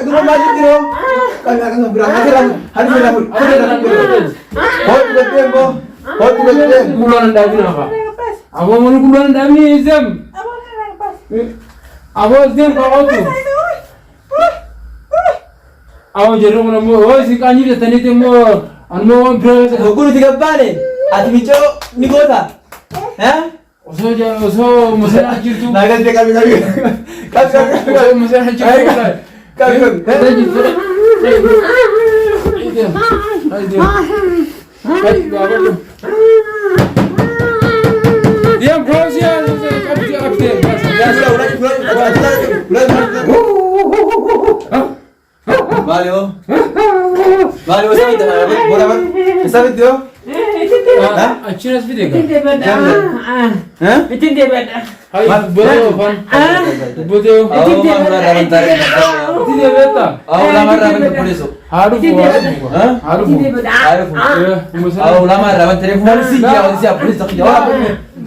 itu mau maju dia. Kan akan berang akhirnya hari ini pun. Hot betul kok. Hot betul. Kulan dah ni apa? Awak mana kulan dah ni Zam? Awak Zam kau tu. Awak jeru mana mo? Oh si kanji dah tani temu. Anu berapa? Guru 3 balik. Ati bicho ni kota. Eh? Oso masalah hajir tu. Naga dia kami. Oso masalah hajir tu. Kami. Ada jitu. Ayo. Diam kau siapa? Ya sudah ulang. Valeu. Valeu sabit berapa? Sabit dia? Acina sebidek. Itu dia beda. Hai, boleh kan? Boleh. Itu dia beda. Itu dia beda. Lama ramen polis. Harus. Harus. Lama ramen telefon sih siapa polis tak jawab.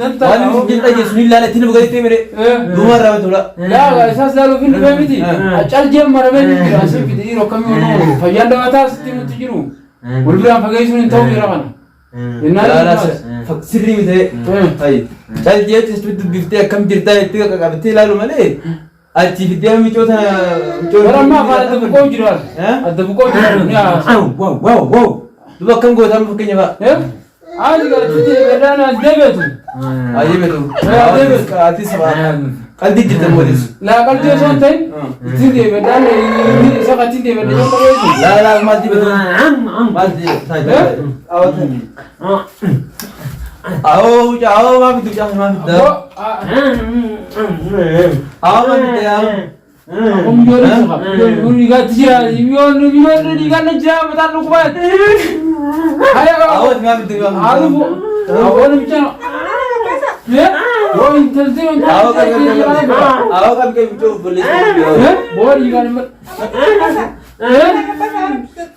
Wali kita Bismillah latin begitu mere. Dua ramen tu lah. Ya, saya selalu film begitu. Acar jam maramen itu asal kita ini rokam itu. Fajar dah atas timu tujuh. Ulbra pakai sunin tahu kira mana. لا فكسرني متى هاي شايف جيت تسبت بيفتح كم جرتا يتيجا كابتي لا لومالي أتي بيفتح ميجوتها برا ما فعل تبقى جرال تبقى جرال يا واو دبا كم قوة هم فكني بقى عادي قال تدي بدانا دبتو أيه بدو دبت كاتي سبعة قال دي جرتا موديس لا قال دي سنتين تدي بدانا سبعة تدي بدانا لا ما دي بدو ما دي आओ ما بدو جاه ما بدو आओ ما بدو يا Om jual siapa? Jual lihat dia, jual lihat aja, betul lu kuat. Ayo, आओ ما بدو يا awak ni macam, ya? Oh, intensif untuk. आओ kan ke video boleh. Ya? Boleh juga ni.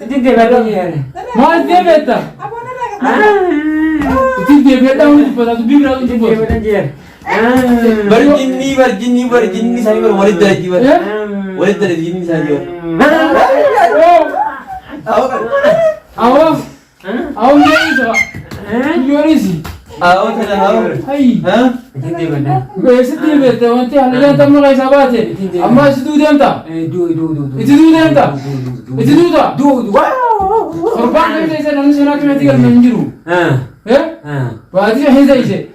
Itu dia beda ni. Mau dia beda. Itu dia beda untuk pada tu bibir untuk Dia beda je. Berjini saya berwalid dari jiwa. Walid dari jini saya. Awak ni siapa? Jual isi. आओ थे आओ Hai. हाँ Itu dia beda. Biasa dia beda. Nanti hanya tamu lagi sahabat je. Amma itu dia entah. Du. Itu dia entah. Itu dia. Du. Wow. Korban ni saya nak senang kena tinggal menjuru. Ya? Berarti hezai je.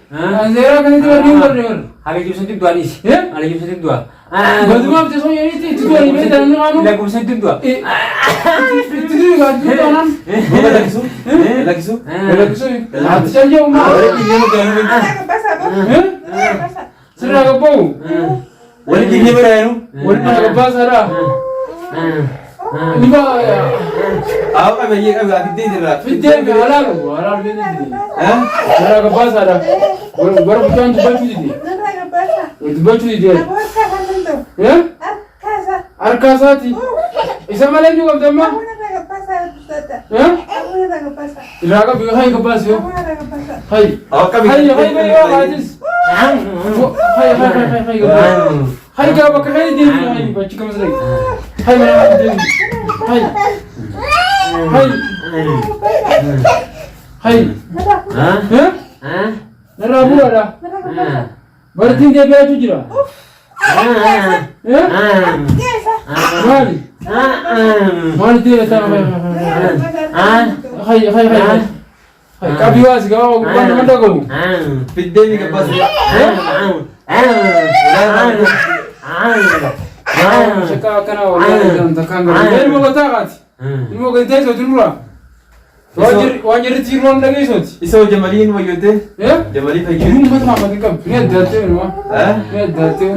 Zera kan itu dia dia. Hari itu sentuh dua ni. Ya? Hari itu sentuh dua. Bagaimana macam soalnya itu dia ini dah anu. Lagu sentuh dua. Itu dia kan tu kanan. Bukan lagi su, lagi su. Lagi so. Hati saja umma. Ini mau gaya Ya? Serah ke bau. Walid ini berapa? Walid nak apa serah? Ini bah ya. आओ का भैया का बात दे दे रहा Fitnya ke halal bini ni. हैं Serah ke apa serah? Baru bukan tu baju ni. Itu baju ni dia. Ya? Arkasati. Isa malam juga betul mah? Ya? Iraga biar hai ke pas yo. Hai. आओ का Hai hai hadis. Hai. Hai ke apa kai dia ni hai baca kamu lagi. Hai mana dia. Hai. Hai. Hai. Ya? Nara bu ada. Berarti dia baju jira. Ya? Mari. Mari dia sama. Hai. Hai kabiwas kau bukan mana kau? पिद्दे में के पास Shaka kana wala takanga. Ni mo katakat. Ni mo kaitai so tunura. Wajir tiron lagi so. इसो जमलीन वो योते Ya? जमली भाई Ni mo mama dikam. Ni date no. हैं Ni date.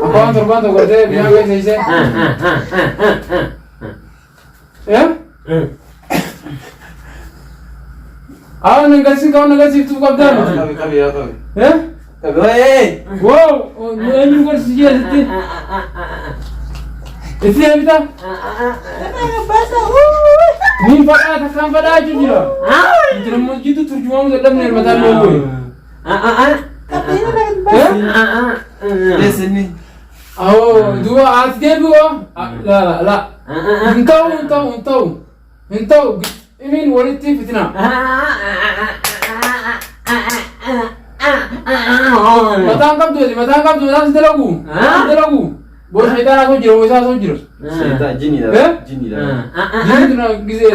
Apa terbang gorde biar ke sese. Ya? Ah, negasi kau negasi tu kau dah. कभी Ya? कभी ओए Wow, ni kau sijia siti. Itu yang kita. Ni pada takkan pada aja jira. Jira mau gitu terjuang dalam ni mata lu. Ya? ये सनी أو دوا أتجيبه لا انتو إمين ولدتي فتنة متان كم دو تلقوا بوش شيطان أسوجر ويسا أسوجر شيطان جيني لا جيني لا جيني تنا كذي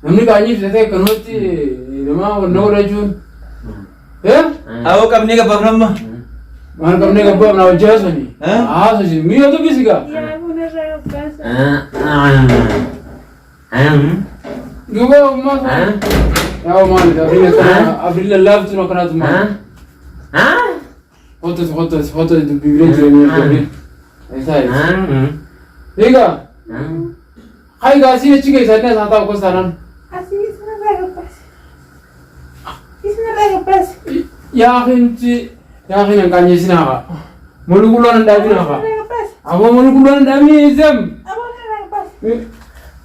نمني كأني في ذاك كنوتي لما ونقول رجون أو كم نيجا بابرما mana kamne ka bab na wajas ni so ji mi to bisiga dugo ma ya ma ni da bine kana abril love tu no kana tu ma foto du bibre ni ni ऐसा है देखा हाय गासी ने चिके साथ ने साथा को सानन इसमें या हिंची ya kini kanye sina ka mulukuluan ndami na ka abo mulukuluan ndami izem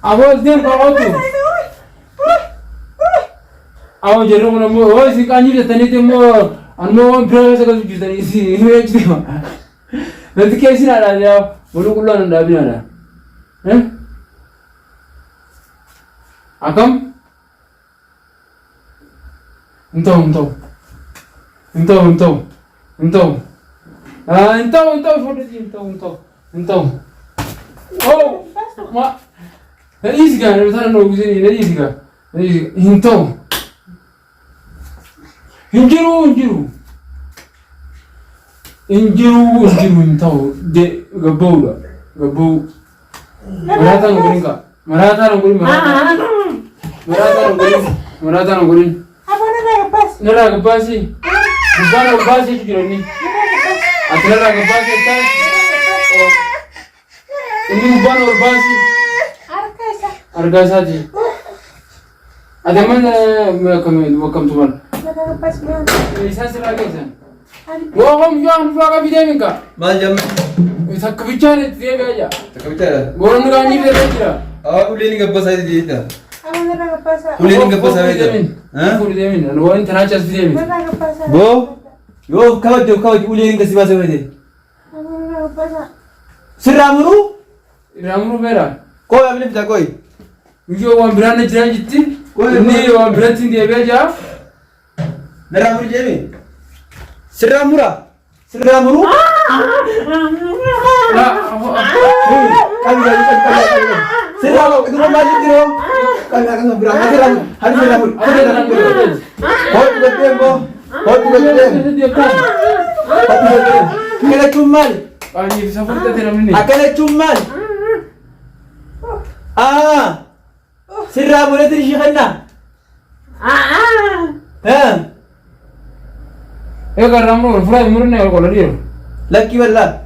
abo izem ka otu abo jeru mo mo o si kanye de tani te mo anmo brother ka ju tani si me ju ma nanti ke sina da ya mulukuluan ndami na da akam Então, oh, ma, isso cara, eu tava no cozinha, é isso cara, então, injiru, então, de gaboura, marata no gurinka, marata no gurin, nara gapasi. Bukan orbasi juga ni. Adalah orbasi kan? Ini bukan orbasi. Argasa ji. Ada mana makam tuan? Lisan lagi san. Wah, yang flaga video ni kah? Macam. Isa kebicara dia aja. Kebicara. Borang ni kan ni dia aja. Aku ni apa sahaja dia. Uli ni apa sahaja? Uli demin. Anu ini terasa demin. Bo, yo kau uli ni kasi bahasa apa dia? Seramuru? Ramuru bera. Kau yang ni bisa kau? Mungkin orang berani jalan jitin. Ni orang berani dia beja. Neramuru je ni. Seramura. Seramuru? Lah, kami. Seramuru itu mana dia? Kami akan berani seramuru. Hari seramuru. Kau juga tempo. Kena cuman. Ani bisa foto teram ni. Akala cuman. Seramuru itu di sana. Eka ramuru, fura murni aku kalau dia. Laki wala.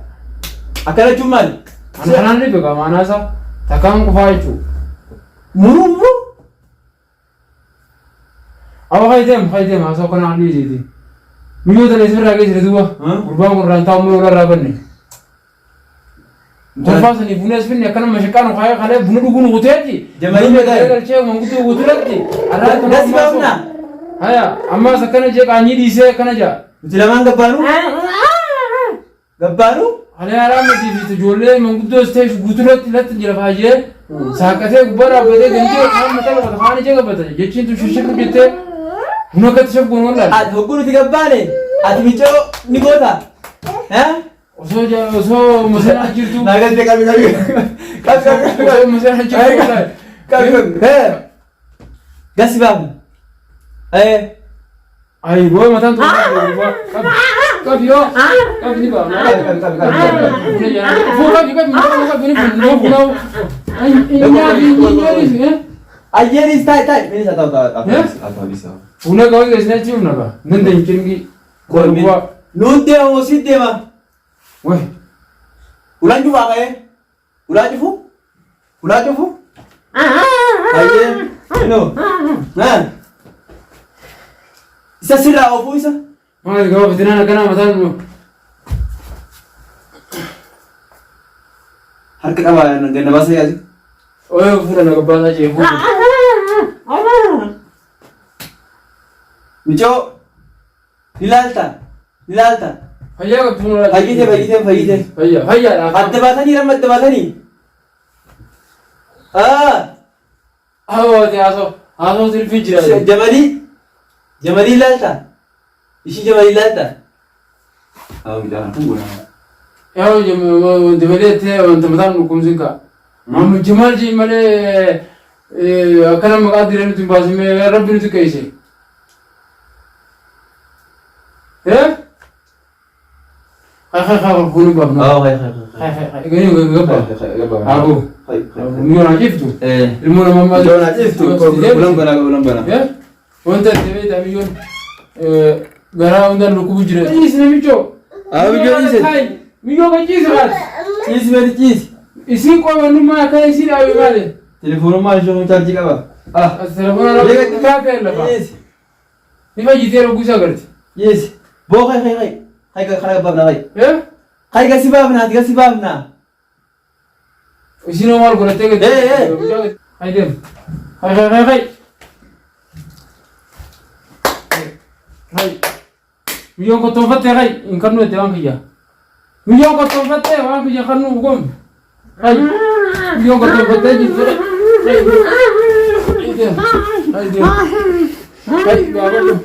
Akala cuman. Anak ni juga mana sah? Takkan aku faham itu. Muru. Awak kaitem, asal kau nak lihat jadi. Minggu tadi sebenarnya lagi jadi dua. Berbang orang tahu mulu orang apa ni. Terus ni bunuh sebenarnya kan macam kan kaya bunuh gutu aja. Jemaah ini dah. Kalau cewek gutu lagi. Ada dah si bapa na. Ayah, amma sekarang cewek anjir di sini kan aja. Jelaman gabaru? Gabaru? Ada orang mesti itu jual gutu stage gutu lagi jelas aja. Sakitnya gubar apa dia ganti orang macam apa? Kau ni cakap apa? Jadi tu susu tu kita. Bunuh kata siapa bunuh lah? Hukum tiga balik. Mico ni kota. So masalah hancur tu. Naga dia kami. So masalah hancur tu. Kami. Gasi bang. Ay, gua matan tu. Kami yo. Kami ni bang. Kami jangan. Bukan juga bunuh bunuh. Ini. Ayer is tai. Ini saya tahu bisa. Bunuh kau ni kesana cium nak? Nanti mungkin ki. Gua. Nunte o sinte mah. Weh. Ulan juga kaya? Ulan jufu? Ayer. Ano? Isa sila opo isa? Ay, kau betina nak kena matan mu. Harkat apa yang ganda bahasa ya sih? Oh, pura nak bahasa je. Mico, nilalta. Fayyaa qabdu mura. Fayyite. Fayyaa. Adda baatanii ramma adda baatanii. Hawaati haasoo silfii jira. Jamalii laalta. Ishii jamalii laalta. Midhaan kun goona. Wanti malee ta'e wanta mataan dhukkubsiin ka'a. Amma jimaal jii malee akkana maqaa diree nuti hin baasimee rabbi nuti qeesse. Kuni baafna. Gani gabba. Abu. Miyona ciftu. Ilmu nama amma. Miyona ciftu. Ulan bana. Wanta deemee taamiyoon garaa hundaan dhukkubu jira. Ciisi namicho. Biyyoon ciise. Miyyoo kan ciise maal? Ciisi mali ciisi. Isin qoomannummaa akka isin dhaabe maali? Telefoonummaa ishee chaarjii qaba. Telefoona lafa kaafee lafa. Ni fayyitee rogguusaa agarti. Yes. Boo kai ka baafna kai. Kai gasi baafna. Isin maal godhattee gadi? Hai dem. Hai. Hai. Miyyoon kottoonfattee hai hin qabnu itti waan kiyya. Miyyoon kottoonfattee waan kiyya kan nuuf goon. Hai. Miyyoon kottoonfattee jirtudha. Hai dem. Hai. Hai baabadhu.